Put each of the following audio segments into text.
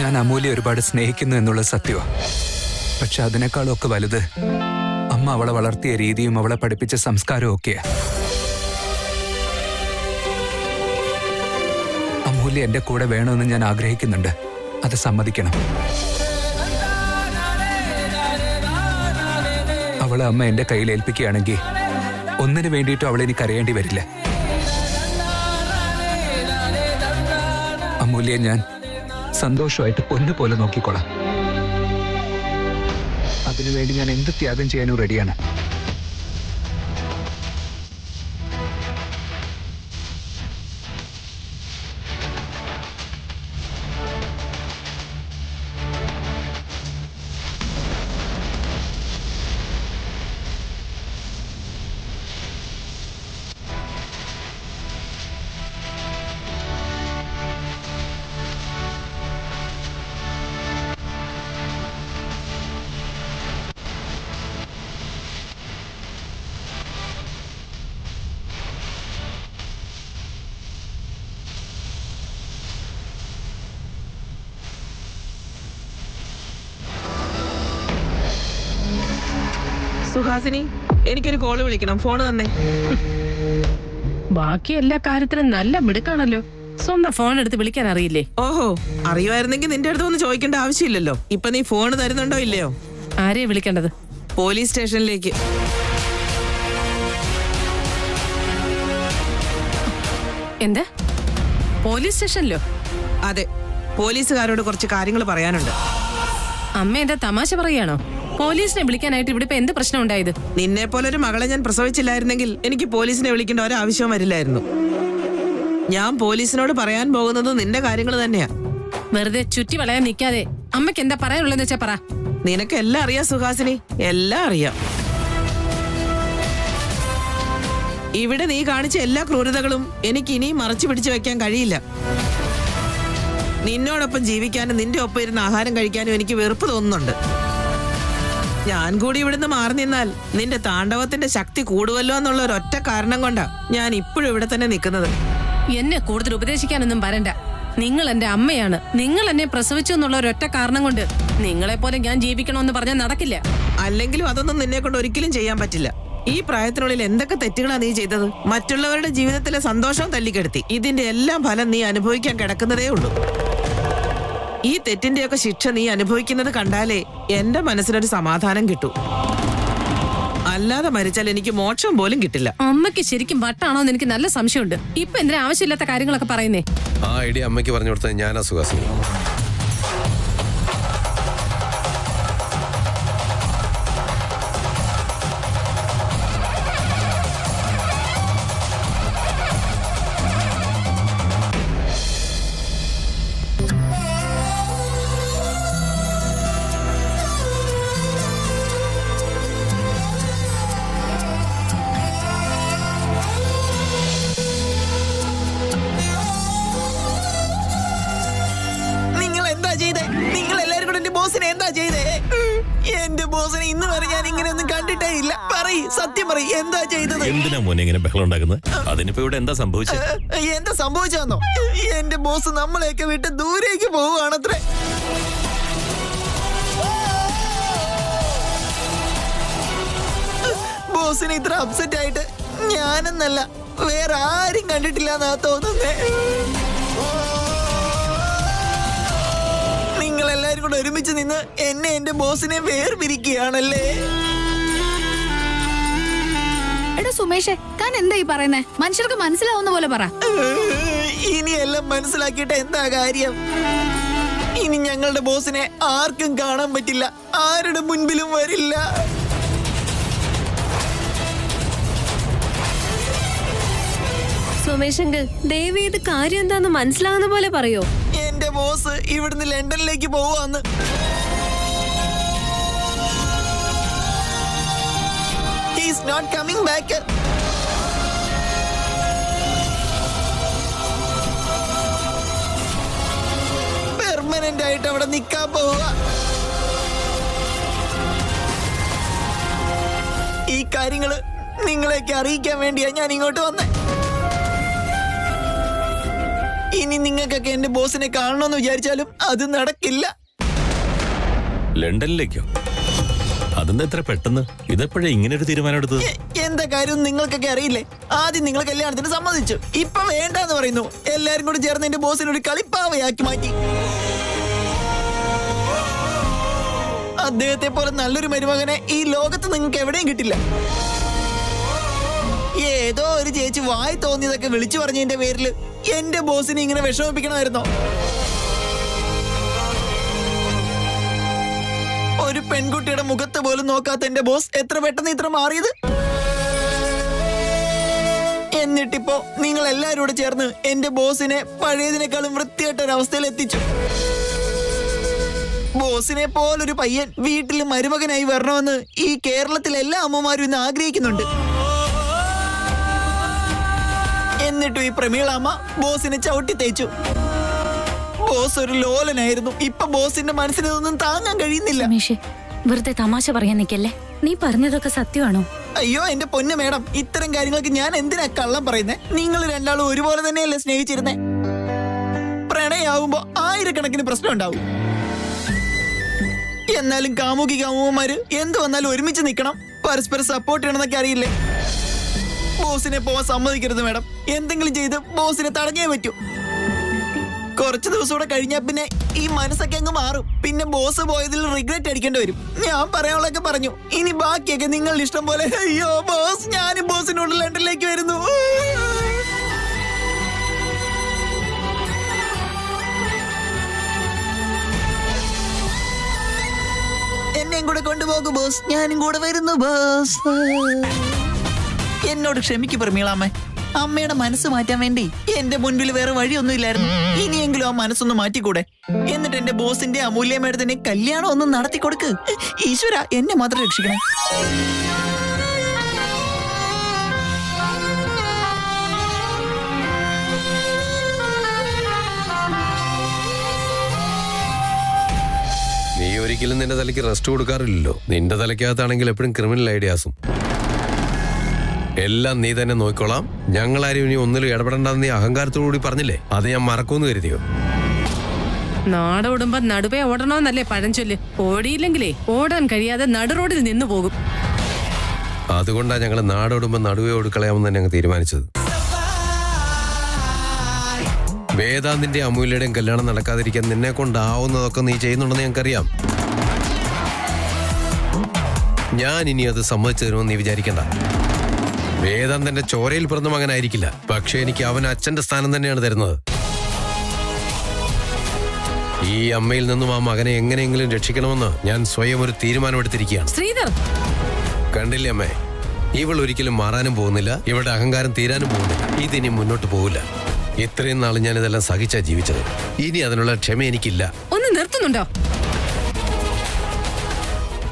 ഞാൻ അമൂല്യ ഒരുപാട് സ്നേഹിക്കുന്നു എന്നുള്ളത് സത്യമാണ്. പക്ഷെ അതിനേക്കാളൊക്കെ വലുത് അമ്മ അവളെ വളർത്തിയ രീതിയും അവളെ പഠിപ്പിച്ച സംസ്കാരവും ഒക്കെയാ. അമൂല്യ എന്റെ കൂടെ വേണമെന്ന് ഞാൻ ആഗ്രഹിക്കുന്നുണ്ട്. അത് സമ്മതിക്കണം. അവളെ അമ്മ എന്റെ കയ്യിൽ ഏൽപ്പിക്കുകയാണെങ്കിൽ ഒന്നിനു വേണ്ടിയിട്ടും അവളെ എനിക്ക് അറിയേണ്ടി വരില്ല. അമൂല്യെ ഞാൻ സന്തോഷമായിട്ട് പൊന്നുപോലെ നോക്കിക്കോളാം. അതിനുവേണ്ടി ഞാൻ എന്ത് ത്യാഗം ചെയ്യാനും റെഡിയാണ്. സുഹാസിനി, എനിക്കൊരു കോള് വിളിക്കണം. ഫോൺ തന്നെ. ബാക്കി എല്ലാ കാര്യത്തിനും നല്ല മിടുക്കാണല്ലോ. സ്വന്തം ഫോൺ എടുത്ത് വിളിക്കാൻ അറിയില്ലേ? ഓഹോ, അറിയുമായിരുന്നെങ്കിൽ നിന്റെ അടുത്ത് ഒന്ന് ചോദിക്കേണ്ട ആവശ്യമില്ലല്ലോ. ഇപ്പൊ നീ ഫോൺ തരുന്നുണ്ടോ ഇല്ലയോ? ആരെയാ വിളിക്കേണ്ടത്? പോലീസ് സ്റ്റേഷനിലേക്ക്. എന്താ? പോലീസ് സ്റ്റേഷനിലോ? അതെ, പോലീസുകാരോട് കുറച്ച് കാര്യങ്ങൾ പറയാനുണ്ട്. അമ്മ എന്താ തമാശ പറയാണോ? പോലീസിനെ വിളിക്കാനായിട്ട് ഇവിടെ ഇപ്പൊ എന്ത് പ്രശ്നം ഉണ്ടായത്? നിന്നെ പോലൊരു മകളെ ഞാൻ പ്രസവിച്ചില്ലായിരുന്നെങ്കിൽ എനിക്ക് പോലീസിനെ വിളിക്കേണ്ട ഒരാവശ്യവും വരില്ലായിരുന്നു. ഞാൻ പോലീസിനോട് പറയാൻ പോകുന്നത് നിന്റെ കാര്യങ്ങൾ തന്നെയാ. വെറുതെ ചുറ്റി വളയാൻ നിൽക്കാതെ അമ്മയ്ക്ക് എന്താ പറയാനുള്ളതെന്ന് വെച്ചാ പറ. നിനക്ക് എല്ലാം അറിയാം സുഹാസിനി, എല്ലാം അറിയാം. ഇവിടെ നീ കാണിച്ച എല്ലാ ക്രൂരതകളും എനിക്ക് ഇനിയും മറച്ചു പിടിച്ചു വെക്കാൻ കഴിയില്ല. നിന്നോടൊപ്പം ജീവിക്കാനും നിന്റെ ഒപ്പം ഇരുന്ന് ആഹാരം കഴിക്കാനും എനിക്ക് വെറുപ്പ് തോന്നുന്നുണ്ട്. ഞാൻ കൂടി ഇവിടുന്ന് മാറി നിന്നാൽ നിന്റെ താണ്ഡവത്തിന്റെ ശക്തി കൂടുവല്ലോ എന്നുള്ള ഒരൊറ്റ കാരണം കൊണ്ടാ ഞാൻ ഇപ്പോഴും ഇവിടെ തന്നെ നിൽക്കുന്നത്. എന്നെ കൂടുതൽ ഉപദേശിക്കാനൊന്നും വരണ്ട. നിങ്ങൾ എന്റെ അമ്മയാണ്. നിങ്ങൾ എന്നെ പ്രസവിച്ചു എന്നുള്ള ഒരൊറ്റ കാരണം കൊണ്ട് നിങ്ങളെ പോലെ ഞാൻ ജീവിക്കണമെന്ന് പറഞ്ഞാൽ നടക്കില്ല. അല്ലെങ്കിലും അതൊന്നും നിന്നെ കൊണ്ട് ഒരിക്കലും ചെയ്യാൻ പറ്റില്ല. ഈ പ്രായത്തിനുള്ളിൽ എന്തൊക്കെ തെറ്റുകളാ നീ ചെയ്തത്? മറ്റുള്ളവരുടെ ജീവിതത്തിലെ സന്തോഷവും തല്ലിക്കെടുത്തി. ഇതിന്റെ എല്ലാം ഫലം നീ അനുഭവിക്കാൻ കിടക്കുന്നതേ ഉള്ളൂ. ഈ തെറ്റിന്റെയൊക്കെ ശിക്ഷ നീ അനുഭവിക്കുന്നത് കണ്ടാലേ എന്റെ മനസ്സിനൊരു സമാധാനം കിട്ടൂ. അല്ലാതെ മരിച്ചാൽ എനിക്ക് മോക്ഷം പോലും കിട്ടില്ല. അമ്മയ്ക്ക് ശരിക്കും വട്ടാണോ എന്ന് എനിക്ക് നല്ല സംശയമുണ്ട്. ഇപ്പൊ എന്തിനാ ആവശ്യമില്ലാത്ത കാര്യങ്ങളൊക്കെ പറയുന്നേ? ആ ഐഡിയ അമ്മയ്ക്ക് പറഞ്ഞു കൊടുത്തത് ഞാനാ സുഹാസിനി. എന്റെ ബോസിനെ ഇന്ന് വരെ ഞാൻ ഇങ്ങനെയൊന്നും കണ്ടിട്ടേ ഇല്ല. പറയ്, സത്യം പറയ്, എന്താ ചെയ്തത്? എന്തിനാ മോനെ ഇങ്ങനെ ബഹളം ഉണ്ടാക്കുന്നത്? അതിനിപ്പോ ഇവിടെ എന്താ സംഭവിച്ചത്? എന്താ സംഭവിച്ചോ? എന്റെ ബോസ് നമ്മളെയൊക്കെ വിട്ട് ദൂരേക്ക് പോവുകയാണത്രേ. ബോസിന് ഇത്ര അപ്സെറ്റ് ആയിട്ട് ഞാനെന്നല്ല വേറെ ആരും കണ്ടിട്ടില്ല എന്നാ തോന്നുന്നേ. നിങ്ങളെല്ലാരും കൂടെ ഒരുമിച്ച് നിന്ന് എന്നെ എന്റെ ബോസിനെ വേർപിരിക്കുകയാണല്ലേ. എടാ സുമേഷേ, താൻ എന്താ ഈ പറയുന്നേ? മനുഷ്യർക്ക് മനസ്സിലാവുന്ന പോലെ പറ. ഇനിയെല്ലാം മനസ്സിലാക്കിയിട്ട് എന്താ കാര്യം? ഇനി ഞങ്ങളുടെ ബോസിനെ ആർക്കും കാണാൻ പറ്റില്ല, ആരുടെ മുൻപിലും വരില്ല. സുമേഷങ്ക്, ദേവി ഇത് കാര്യം എന്താന്ന് മനസ്സിലാവുന്ന പോലെ പറയോ? എന്റെ ബോസ് ഇവിടുന്ന് ലണ്ടനിലേക്ക് പോവാന്ന്. He's not coming back. Permanent ആയിട്ട് അവിടെ നിൽക്കാൻ പോവുക. ഈ കാര്യങ്ങള് നിങ്ങളെയൊക്കെ അറിയിക്കാൻ വേണ്ടിയാ ഞാൻ ഇങ്ങോട്ട് വന്നേ. ഇനി നിങ്ങൾക്കൊക്കെ എന്റെ ബോസിനെ കാണണമെന്ന് വിചാരിച്ചാലും അത് നടക്കില്ല. ലണ്ടനിലേക്കോ? അതെന്താ എത്ര പെട്ടെന്ന്? ഇതെപ്പോഴേ ഇങ്ങനെ ഒരു തീരുമാനം എടുത്തത്? എന്താ കാര്യം നിങ്ങൾക്കൊക്കെ അറിയില്ലേ? ആദ്യം നിങ്ങൾ കല്യാണത്തിന് സമ്മതിച്ചു, ഇപ്പൊ വേണ്ടെന്ന് പറയുന്നു. എല്ലാരും കൂടി ചേർന്ന് എന്റെ ബോസിനെ ഒരു കളിപ്പാവയാക്കി മാറ്റി. അദ്ദേഹത്തെ പോലെ നല്ലൊരു മരുമകനെ ഈ ലോകത്ത് നിങ്ങൾക്ക് എവിടെയും കിട്ടില്ല. ഏതോ ഒരു ചേച്ചി വായി തോന്നിയതൊക്കെ വിളിച്ചു പറഞ്ഞതിന്റെ പേരില് എന്റെ ബോസിനെ ഇങ്ങനെ വിഷമിപ്പിക്കണമായിരുന്നോ? ഒരു പെൺകുട്ടിയുടെ മുഖത്ത് പോലും നോക്കാത്ത എന്റെ ബോസ് എത്ര പെട്ടെന്ന് ഇത്ര മാറിയത്. എന്നിട്ടിപ്പോ നിങ്ങൾ എല്ലാരും കൂടെ ചേർന്ന് എന്റെ ബോസിനെ പഴയതിനേക്കാളും വൃത്തിയായിട്ട ഒരവസ്ഥയിൽ എത്തിച്ചു. ബോസിനെ പോലൊരു പയ്യൻ വീട്ടിൽ മരുമകനായി വരണമെന്ന് ഈ കേരളത്തിലെ എല്ലാ അമ്മമാരും ഇന്ന് ആഗ്രഹിക്കുന്നുണ്ട്. എന്നിട്ടും ഈ പ്രമീളാമ്മ ബോസിനെ ചവിട്ടി തേച്ചു. ബോസ് ഒരു ലോലനായിരുന്നു. ഇപ്പൊ ബോസിന്റെ മനസ്സിനൊന്നും താങ്ങാൻ കഴിയുന്നില്ല. സുമേഷേ, വെറുതെ തമാശ പറയാൻ നിൽക്കല്ലേ. നീ പറഞ്ഞതൊക്കെ സത്യമാണോ? അയ്യോ എന്റെ പൊന്നു മേഡം, ഇത്തരം കാര്യങ്ങൾക്ക് ഞാൻ എന്തിനാ കള്ളം പറയുന്നേ? നിങ്ങൾ രണ്ടാളും ഒരുപോലെ തന്നെയല്ലേ സ്നേഹിച്ചിരുന്നേ? പ്രണയാവുമ്പോ ആയിരക്കണക്കിന് പ്രശ്നം ഉണ്ടാവും. എന്നാലും കാമുകി കാമുകന്മാര് എന്ത് വന്നാലും ഒരുമിച്ച് നിൽക്കണം, പരസ്പരം സപ്പോർട്ട് ചെയ്യണമെന്നൊക്കെ അറിയില്ലേ? ബോസിനെ പോവാൻ സമ്മതിക്കരുത് മേഡം. എന്തെങ്കിലും ചെയ്ത് ബോസിനെ തടഞ്ഞേ പറ്റൂ. കുറച്ച് ദിവസം കൂടെ കഴിഞ്ഞാൽ പിന്നെ ഈ മനസ്സൊക്കെ അങ്ങ് മാറും. പിന്നെ ബോസ് പോയതിൽ റിഗ്രറ്റ് അടിക്കേണ്ടി വരും. ഞാൻ പറയാനുള്ളതൊക്കെ പറഞ്ഞു. ഇനി ബാക്കിയൊക്കെ നിങ്ങളുടെ ഇഷ്ടം പോലെ. അയ്യോ ബോസ്, ഞാനും ബോസിനോട് ലണ്ടനിലേക്ക് വരുന്നു. എന്നെയും കൂടെ കൊണ്ടുപോകൂ ബോസ്, ഞാനും കൂടെ വരുന്നു ബോസ്. എന്നോട് ക്ഷമിക്കു പ്രമീളാമ്മേ. അമ്മയുടെ മനസ്സ് മാറ്റാൻ വേണ്ടി എന്റെ മുൻപിൽ വേറെ വഴിയൊന്നും ഇല്ലായിരുന്നു. ഇനിയെങ്കിലും ആ മനസ്സൊന്ന് മാറ്റിക്കൂടെ? എന്നിട്ട് എന്റെ ബോസിന്റെ അമൂല്യമേടത്തിനെ കല്യാണം ഒന്ന് നടത്തി കൊടുക്ക്. ഈശ്വര, എന്നെ മാത്രം രക്ഷിക്കണേ. നീ ഒരിക്കലും നിന്റെ തലയ്ക്ക് റെസ്റ്റ് കൊടുക്കാറില്ലല്ലോ. നിന്റെ തലയ്ക്കകത്താണെങ്കിൽ എപ്പോഴും ക്രിമിനൽ ഐഡിയാസും. എല്ലാം നീ തന്നെ നോക്കിക്കോളാം, ഞങ്ങളാരും ഇനി ഒന്നിലും ഇടപെടണ്ടെന്ന് നീ അഹങ്കാരത്തോടുകൂടി പറഞ്ഞില്ലേ? അത് ഞാൻ മറക്കുമെന്ന് കരുതിയോ? നാടോടുമ്പോ നടുവേ ഓടണോന്നല്ലേ പഴഞ്ചൊല്ല്. ഓടിയില്ലെങ്കിലേ ഓടാൻ കഴിയാതെ നടുറോഡിൽ നിന്നു പോകും. അതുകൊണ്ടാണ് ഞങ്ങൾ നാടോടുമ്പോ നടുവേ ഓടിക്കളയാമെന്ന് തന്നെ ഞങ്ങൾ തീരുമാനിച്ചത്. വേദാന്തിന്റെ അമൂല്യയുടെയും കല്യാണം നടക്കാതിരിക്കാൻ നിന്നെ കൊണ്ടാവുന്നതൊക്കെ നീ ചെയ്യുന്നുണ്ടെന്ന് ഞങ്ങൾക്കറിയാം. ഞാൻ ഇനി അത് സമ്മതിച്ചു തരുമെന്ന് നീ വിചാരിക്കണ്ട. വേദാന്തന്റെ ചോരയിൽ പിറന്ന മകനായിരിക്കില്ല, പക്ഷെ എനിക്ക് അവൻ അച്ഛന്റെ സ്ഥാനം തന്നെയാണ് തരുന്നത്. ഈ അമ്മയിൽ നിന്നും ആ മകനെ എങ്ങനെയെങ്കിലും രക്ഷിക്കണമെന്ന് ഞാൻ സ്വയം ഒരു തീരുമാനമെടുത്തിരിക്കുകയാണ്. ശ്രീധർ, കണ്ടില്ലേ അമ്മേ, ഇവൾ ഒരിക്കലും മാറാനും പോകുന്നില്ല, ഇവളുടെ അഹങ്കാരം തീരാനും പോകുന്നില്ല. ഇതിനി മുന്നോട്ട് പോകില്ല. ഇത്രയും നാൾ ഞാൻ ഇതെല്ലാം സഹിച്ചാ ജീവിച്ചത്. ഇനി അതിനുള്ള ക്ഷമ എനിക്കില്ല. ഒന്ന് നിർത്തുന്നുണ്ടോ?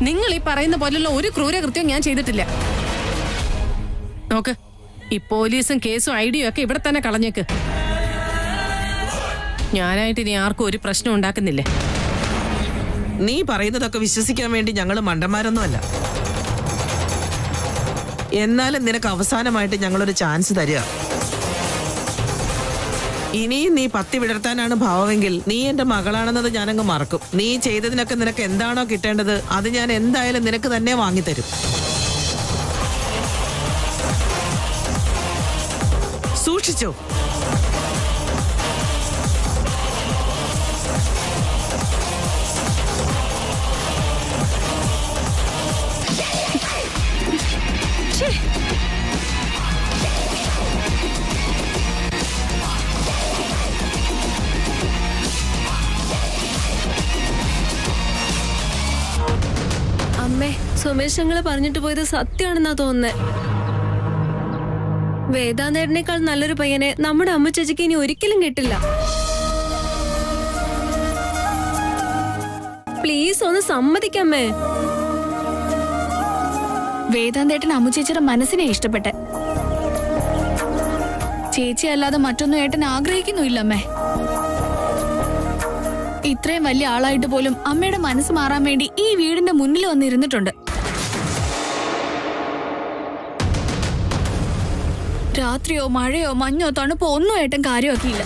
നിങ്ങൾ ഈ പറയുന്ന പോലുള്ള ഒരു ക്രൂരകൃത്യവും ഞാൻ ചെയ്തിട്ടില്ല. നോക്ക്, ഈ പോലീസും കേസും ഐഡിയും ഒക്കെ ഇവിടെ തന്നെ കളഞ്ഞേക്ക്. ഞാനായിട്ട് ഇനി ആർക്കും ഒരു പ്രശ്നം ഉണ്ടാക്കുന്നില്ല. നീ പറയുന്നതൊക്കെ വിശ്വസിക്കാൻ വേണ്ടി ഞങ്ങൾ മണ്ടന്മാരൊന്നുമല്ല. എന്നാലും നിനക്ക് അവസാനമായിട്ട് ഞങ്ങളൊരു ചാൻസ് തരിക. ഇനിയും നീ പത്തി വിടർത്താനാണ് ഭാവമെങ്കിൽ നീ എന്റെ മകളാണെന്നത് ഞാനങ്ങ് മറക്കും. നീ ചെയ്തതിനൊക്കെ നിനക്ക് എന്താണോ കിട്ടേണ്ടത് അത് ഞാൻ എന്തായാലും നിനക്ക് തന്നെ വാങ്ങിത്തരും. സൂക്ഷിച്ചോ. അമ്മേ, സുമേഷ് ഞങ്ങള് പറഞ്ഞിട്ട് പോയത് സത്യമാണെന്നാ തോന്നുന്നേ. വേദാന്തേട്ടനേക്കാൾ നല്ലൊരു പയ്യനെ നമ്മുടെ അമ്മ ചേച്ചിക്ക് ഇനി ഒരിക്കലും കിട്ടില്ല. പ്ലീസ് ഒന്ന് സമ്മതിക്കമ്മേ. വേദാന്തേട്ടൻ അമ്മു ചേച്ചിയുടെ മനസ്സിനെ ഇഷ്ടപ്പെട്ടെ. ചേച്ചി അല്ലാതെ മറ്റൊന്നും ഏട്ടൻ ആഗ്രഹിക്കുന്നുമില്ല അമ്മേ. ഇത്രയും വലിയ ആളായിട്ട് പോലും അമ്മയുടെ മനസ്സ് മാറാൻ വേണ്ടി ഈ വീടിന്റെ മുന്നിൽ വന്നിരുന്നിട്ടുണ്ട്. രാത്രിയോ മഴയോ മഞ്ഞോ തണുപ്പോ ഒന്നും ഏട്ടൻ കാര്യമാക്കിയില്ല.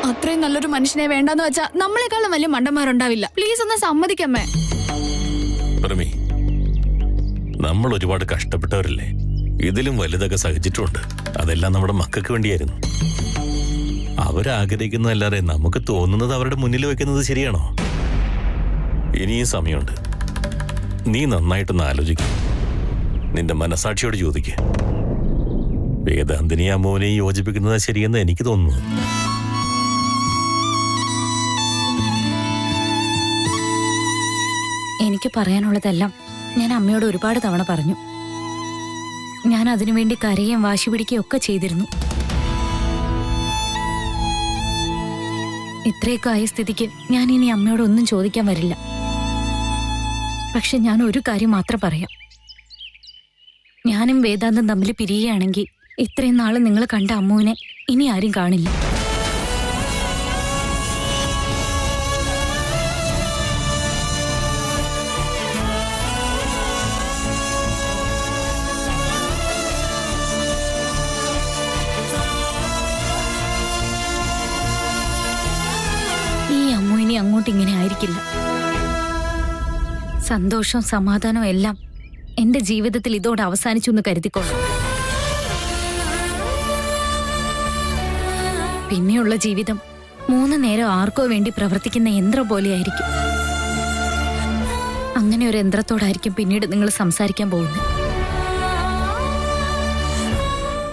അത്രയും നല്ലൊരു മനുഷ്യനെ വേണ്ടെന്ന് വെച്ചാ നമ്മളെക്കാളും വലിയ മണ്ടന്മാരുണ്ടാവില്ല. പ്ലീസ് ഒന്ന് സമ്മതിക്കമ്മേ. പ്രമി, നമ്മൾ ഒരുപാട് കഷ്ടപ്പെട്ടവരല്ലേ. ഇതിലും വലുതൊക്കെ സഹിച്ചിട്ടുണ്ട്. അതെല്ലാം നമ്മുടെ മക്കൾക്ക് വേണ്ടിയായിരുന്നു. അവരാഗ്രഹിക്കുന്നതല്ലാതെ നമുക്ക് തോന്നുന്നത് അവരുടെ മുന്നിൽ വെക്കുന്നത് ശരിയാണോ? ഇനിയും സമയമുണ്ട്. നീ നന്നായിട്ടൊന്ന് ആലോചിക്കും. നിന്റെ മനസാക്ഷിയോട് ചോദിക്കുക. വേദാന്തിനി അമ്മോനെ യോജിപ്പിക്കുന്നത് ശരിയെന്ന് എനിക്ക് തോന്നുന്നു. എനിക്ക് പറയാനുള്ളതെല്ലാം ഞാൻ അമ്മയോട് ഒരുപാട് തവണ പറഞ്ഞു. ഞാൻ അതിനുവേണ്ടി കരയും വാശി പിടിക്കുകയും ഒക്കെ ചെയ്തിരുന്നു. ഇത്രയൊക്കെ ആയ സ്ഥിതിക്ക് ഞാൻ ഇനി അമ്മയോട് ഒന്നും ചോദിക്കാൻ വരില്ല. പക്ഷെ ഞാൻ ഒരു കാര്യം മാത്രം പറയാം. ഞാനും വേദാന്തം തമ്മിൽ പിരിയുകയാണെങ്കിൽ ഇത്രയും നാള് നിങ്ങൾ കണ്ട അമ്മുവിനെ ഇനി ആരും കാണില്ല. ഈ അമ്മു ഇനി അങ്ങോട്ട് ഇങ്ങനെ ആയിരിക്കില്ല. സന്തോഷവും സമാധാനവും എല്ലാം എന്റെ ജീവിതത്തിൽ ഇതോടെ അവസാനിച്ചു എന്ന് കരുതിക്കോളാം. പിന്നെയുള്ള ജീവിതം 3 നേരം ആർക്കോ വേണ്ടി പ്രവർത്തിക്കുന്ന യന്ത്രം പോലെയായിരിക്കും. അങ്ങനെ ഒരു യന്ത്രത്തോടായിരിക്കും പിന്നീട് നിങ്ങൾ സംസാരിക്കാൻ പോകുന്നത്.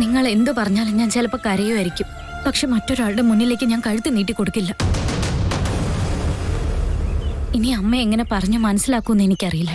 നിങ്ങൾ എന്തു പറഞ്ഞാലും ഞാൻ ചിലപ്പോൾ കരയുമായിരിക്കും. പക്ഷെ മറ്റൊരാളുടെ മുന്നിലേക്ക് ഞാൻ കഴുത്ത് നീട്ടി കൊടുക്കില്ല. ഇനി അമ്മ എങ്ങനെ പറഞ്ഞു മനസ്സിലാക്കുമെന്ന് എനിക്കറിയില്ല.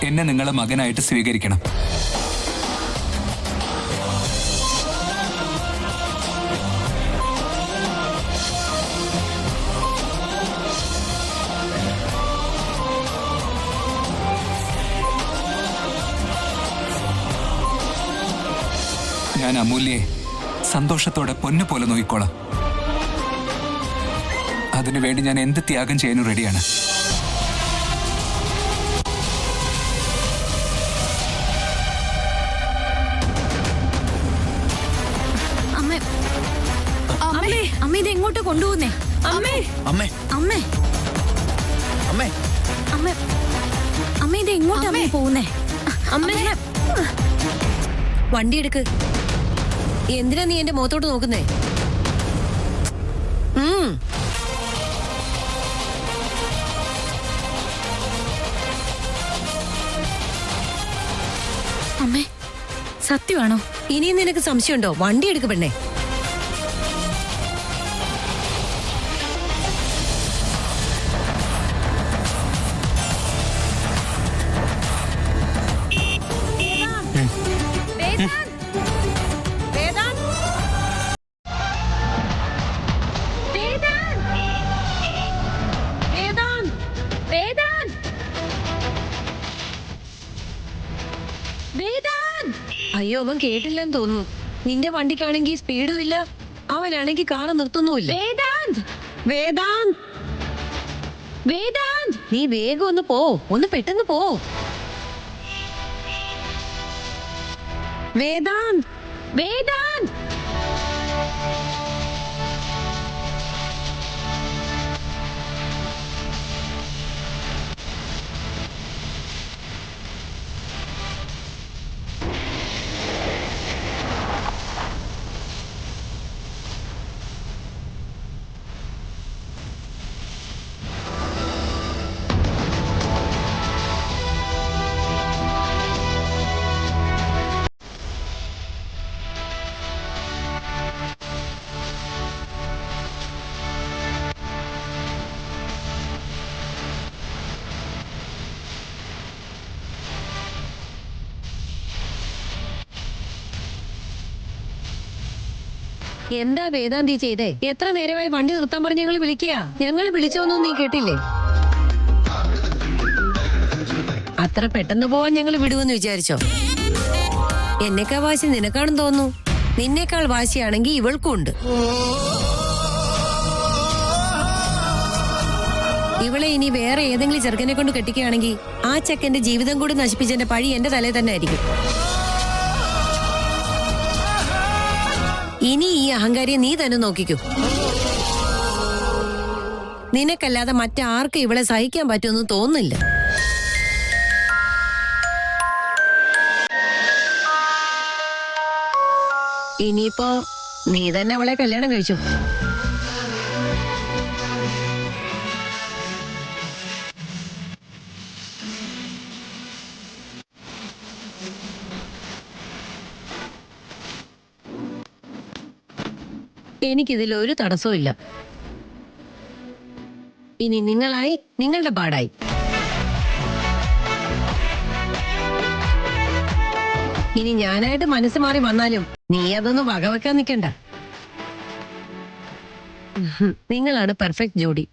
എന്നെ നിങ്ങളെ മകനായിട്ട് സ്വീകരിക്കണം. ഞാൻ അമൂല്യെ സന്തോഷത്തോടെ പൊന്നു പോലെ നോക്കിക്കോളാം. അതിനുവേണ്ടി ഞാൻ എന്ത് ത്യാഗം ചെയ്യാനും റെഡിയാണ്. അമ്മ ഇത് എങ്ങോട്ട് കൊണ്ടുപോകുന്നേ? അമ്മേ അമ്മേ അമ്മേ അമ്മ അമ്മ ഇത് എങ്ങോട്ടാ അമ്മ പോകുന്നേ? അമ്മേ, വണ്ടി എടുക്ക്. എന്തിനാ നീ എന്റെ മുഖത്തോട്ട് നോക്കുന്നേ? അമ്മേ, സത്യമാണോ? ഇനിയും നിനക്ക് സംശയമുണ്ടോ? വണ്ടി എടുക്ക് പെണ്ണേ. അയ്യോ, അവൻ കേട്ടില്ലെന്ന് തോന്നുന്നു. നിന്റെ വണ്ടിക്കാണെങ്കിൽ സ്പീഡും ഇല്ല, അവനാണെങ്കിൽ കാറ് നിർത്തുന്നുമില്ല. വേദാന്ത്, വേദാന്ത്, വേദാന്ത്, നീ വേഗം ഒന്ന് പോ, ഒന്ന് പെട്ടെന്ന് പോ. വേദാന്ത്, വേദാന്ത്. എന്താ വേദാന്തി ചെയ്തേ? എത്ര നേരമായി വണ്ടി നിർത്താൻ പറഞ്ഞ് ഞങ്ങൾ വിളിക്കുക. ഞങ്ങൾ വിളിച്ചോന്നും നീ കേട്ടില്ലേ? അത്ര പെട്ടെന്ന് പോവാൻ ഞങ്ങൾ വിടുമെന്ന് വിചാരിച്ചോ? എന്നേക്കാൾ വാശി നിനക്കാണെന്ന് തോന്നുന്നു. നിന്നേക്കാൾ വാശിയാണെങ്കിൽ ഇവൾക്കും ഉണ്ട്. ഇവളെ ഇനി വേറെ ഏതെങ്കിലും ചെറുക്കനെ കൊണ്ട് കെട്ടിക്കുകയാണെങ്കിൽ ആ ചെക്കന്റെ ജീവിതം കൂടി നശിപ്പിച്ചതിന്റെ പഴി എന്റെ തലയിൽ തന്നെ ആയിരിക്കും. ഇനി ഈ അഹങ്കാരിയെ നീ തന്നെ നോക്കിക്കൂ. നിനക്കല്ലാതെ മറ്റാർക്കും ഇവളെ സഹിക്കാൻ പറ്റുമെന്ന് തോന്നുന്നില്ല. ഇനിയിപ്പോ നീ തന്നെ അവളെ കല്യാണം കഴിച്ചു. എനിക്കിതിൽ ഒരു തടസ്സവും ഇല്ല. ഇനി നിങ്ങളായി നിങ്ങളുടെ പാടായി. ഇനി ഞാനായിട്ട് മനസ്സ് മാറി വന്നാലും നീ അതൊന്നും വകവെക്കാൻ നിൽക്കണ്ട. നിങ്ങളാണ് പെർഫെക്റ്റ് ജോഡി.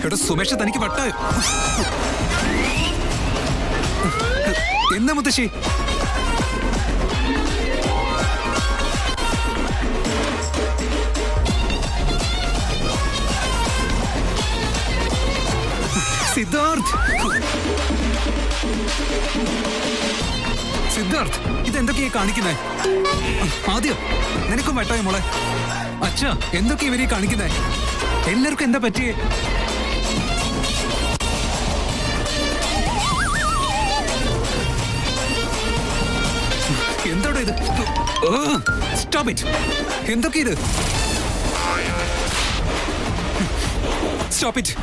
എടാ സുമേഷ്, തനിക്ക് വട്ട എന്താ മുത്തശ്ശി? സിദ്ധാർത്ഥ്, സിദ്ധാർത്ഥ്, ഇതെന്തൊക്കെയാ കാണിക്കുന്നേ? ആദ്യം നിനക്കും വട്ടായി മോളെ. അച്ഛാ, എന്തൊക്കെയാ ഇവരെ കാണിക്കുന്നേ? എല്ലാവർക്കും എന്താ പറ്റിയേ? എന്താടോ ഇത്? Stop it! എന്തൊക്കെ ഇത്? Stop it!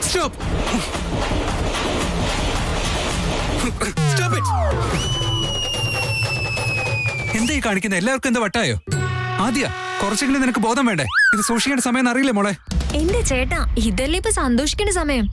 Stop! Stop it! എന്താ ഈ കാണിക്കുന്നത്? എല്ലാവർക്കും എന്താ വട്ടായോ? ആദ്യ കുറച്ചെങ്കിലും നിനക്ക് ബോധം വേണ്ടേ? ഇത് സൂക്ഷിക്കേണ്ട സമയം അറിയില്ലേ മോളെ? എന്റെ ചേട്ടാ, ഇതല്ലേ ഇപ്പൊ സന്തോഷിക്കേണ്ട സമയം.